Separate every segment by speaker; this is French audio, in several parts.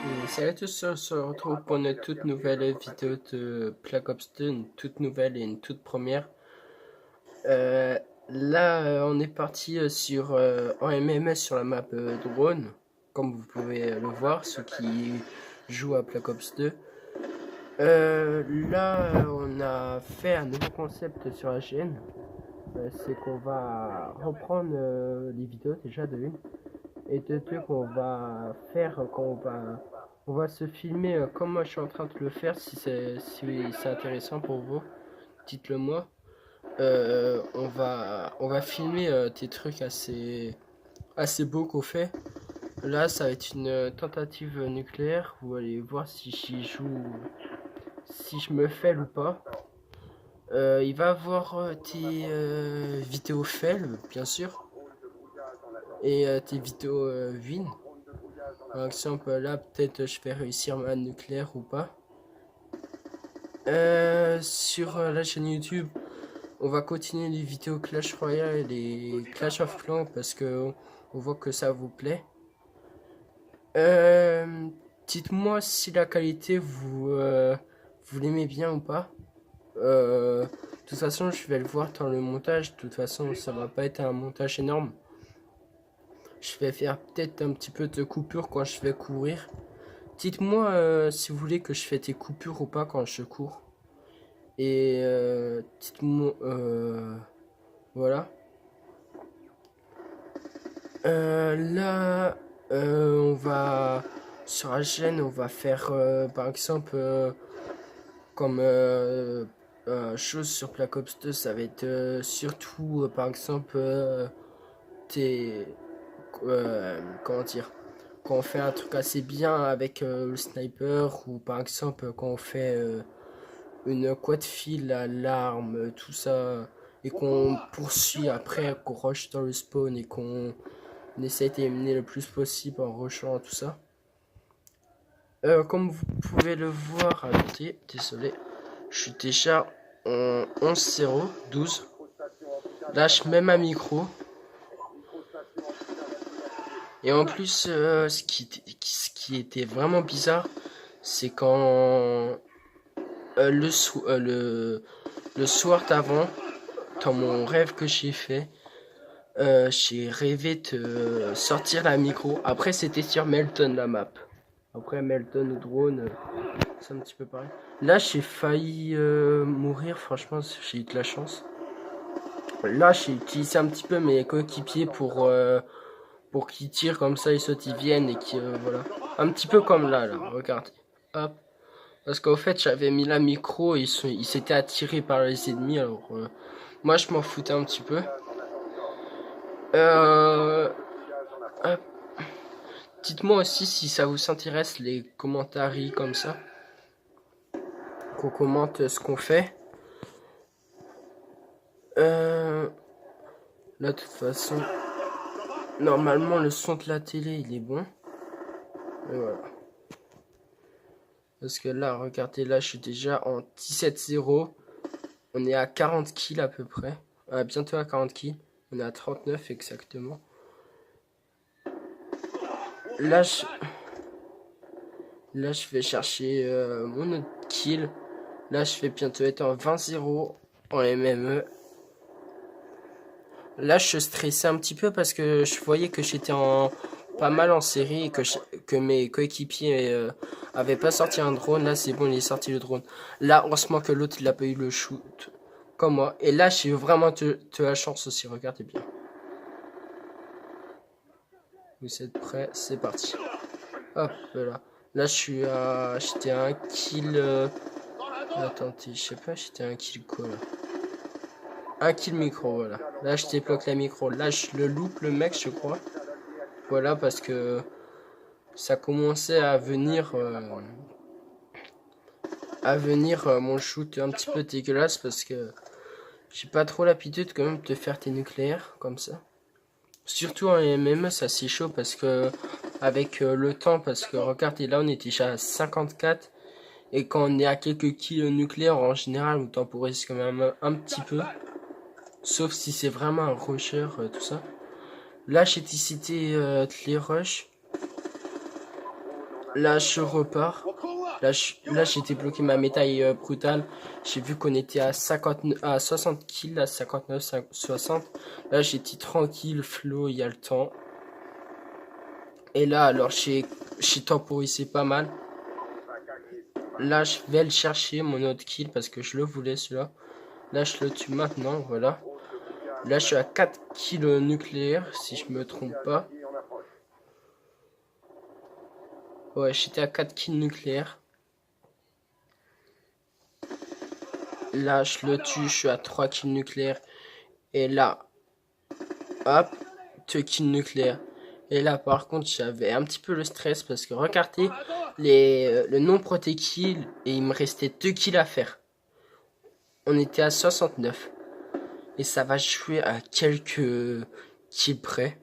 Speaker 1: Et salut à tous, on se retrouve pour une toute nouvelle vidéo de Black Ops 2, une toute nouvelle et une toute première. On est parti en MMS sur la map Drone, comme vous pouvez le voir, ceux qui jouent à Black Ops 2. On a fait un nouveau concept sur la chaîne. C'est qu'on va reprendre les vidéos déjà de une. Et de deux, qu'on va faire, on va se filmer comme moi je suis en train de le faire. Si c'est intéressant pour vous, dites-le moi. On va filmer des trucs assez beaux qu'on fait. Là, ça va être une tentative nucléaire. Vous allez voir si j'y joue, si je me fail ou pas. Il va y avoir des vidéos fail, bien sûr, et des vidéos win. Par exemple, là, peut-être je vais réussir ma nucléaire ou pas. Sur la chaîne YouTube, on va continuer les vidéos Clash Royale et les Clash of Clans parce que on voit que ça vous plaît. Dites-moi si la qualité vous l'aimez bien ou pas. De toute façon, je vais le voir dans le montage. De toute façon, ça va pas être un montage énorme. Je vais faire peut-être un petit peu de coupure quand je vais courir. Dites-moi si vous voulez que je fais des coupures ou pas quand je cours. Et dites-moi... voilà. On va... Sur la chaîne, on va faire par exemple... comme chose sur Black Ops 2, ça va être surtout par exemple... des... comment dire, quand on fait un truc assez bien avec le sniper, ou par exemple quand on fait une quad file à l'arme, tout ça, et qu'on poursuit après, qu'on rush dans le spawn et qu'on essaie d'éliminer le plus possible en rushant tout ça. Comme vous pouvez le voir, attendez, désolé, je suis déjà en 11-0, 12. Lâche même un micro. Et en plus, ce qui était vraiment bizarre, c'est quand le soir d'avant, dans mon rêve que j'ai fait, j'ai rêvé de sortir la micro. Après, c'était sur Melton la map. Après, Melton ou Drone, c'est un petit peu pareil. Là, j'ai failli mourir, franchement, j'ai eu de la chance. Là, j'ai utilisé un petit peu mes coéquipiers pour qu'ils tirent comme ça, ils sautent, ils viennent et qui voilà. Un petit peu comme là, regardez. Hop. Parce qu'au fait, j'avais mis la micro et ils s'étaient attirés par les ennemis, alors moi je m'en foutais un petit peu. Hop. Dites-moi aussi si ça vous intéresse les commentaires comme ça. Qu'on commente ce qu'on fait. Là, de toute façon, normalement le son de la télé il est bon. Et voilà. Parce que là, regardez, là je suis déjà en 17-0. On est à 40 kills à peu près. Bientôt à 40 kills. On est à 39 exactement. Là, je vais chercher mon autre kill. Là, je vais bientôt être en 20-0 en MME. Là, je stressais un petit peu parce que je voyais que j'étais pas mal en série et que mes coéquipiers avaient pas sorti un drone. Là, c'est bon, il est sorti le drone. Là, heureusement que l'autre, il a pas eu le shoot comme moi. Et là, j'ai vraiment de la chance aussi. Regardez bien. Vous êtes prêts? C'est parti. Hop là. Là, j'étais à un kill. Attendez, je sais pas, j'étais à un kill quoi là. Un kill micro, voilà. Là, je débloque la micro. Là, je le loupe le mec, je crois. Voilà, parce que ça commençait à venir. Mon shoot un petit peu dégueulasse parce que j'ai pas trop l'habitude quand même de faire tes nucléaires comme ça. Surtout en MME, ça c'est chaud parce que avec le temps, parce que regardez là on est déjà à 54 et quand on est à quelques kills nucléaires en général on temporise quand même un petit peu. Sauf si c'est vraiment un rusher, tout ça. Là j'ai décidé de les rush. Là, je repars. Là, j'étais bloqué ma médaille brutale. J'ai vu qu'on était à 60 kills, à 59, 60. Là, j'étais tranquille, flow, il y a le temps. Et là, alors, j'ai temporisé pas mal. Là, je vais le chercher, mon autre kill, parce que je le voulais, celui-là. Là, je le tue maintenant, voilà. Là, je suis à 4 kills nucléaires, si je me trompe pas. Ouais, j'étais à 4 kills nucléaires. Là, je le tue, je suis à 3 kills nucléaires. Et là, hop, 2 kills nucléaires. Et là, par contre, j'avais un petit peu le stress parce que regardez le nombre des kills et il me restait 2 kills à faire. On était à 69. Et ça va jouer à quelques kills près.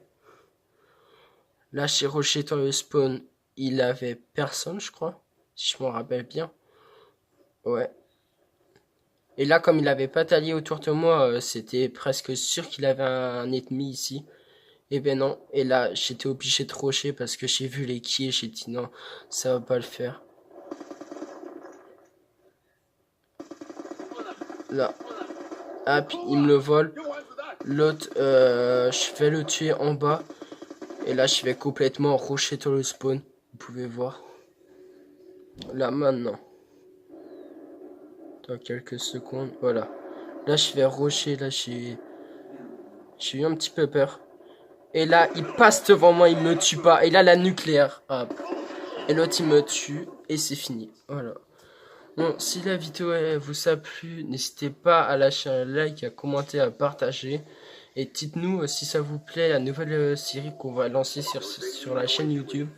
Speaker 1: Là, chez Rocher dans le spawn, il avait personne, je crois. Si je m'en rappelle bien. Ouais. Et là, comme il avait pas d'alliés autour de moi, c'était presque sûr qu'il avait un ennemi ici. Et ben non. Et là, j'étais obligé de rusher parce que j'ai vu les kills et j'ai dit non, ça va pas le faire. Là. Hop, il me le vole. L'autre, je vais le tuer en bas. Et là, je vais complètement rusher dans le spawn. Vous pouvez voir. Là, maintenant. Dans quelques secondes. Voilà. Là, je vais rusher. Là, j'ai eu un petit peu peur. Et là, il passe devant moi, il me tue pas. Et là, la nucléaire. Hop. Et l'autre, il me tue. Et c'est fini. Voilà. Bon, si la vidéo vous a plu, n'hésitez pas à lâcher un like, à commenter, à partager. Et dites-nous si ça vous plaît, la nouvelle série qu'on va lancer sur la chaîne YouTube.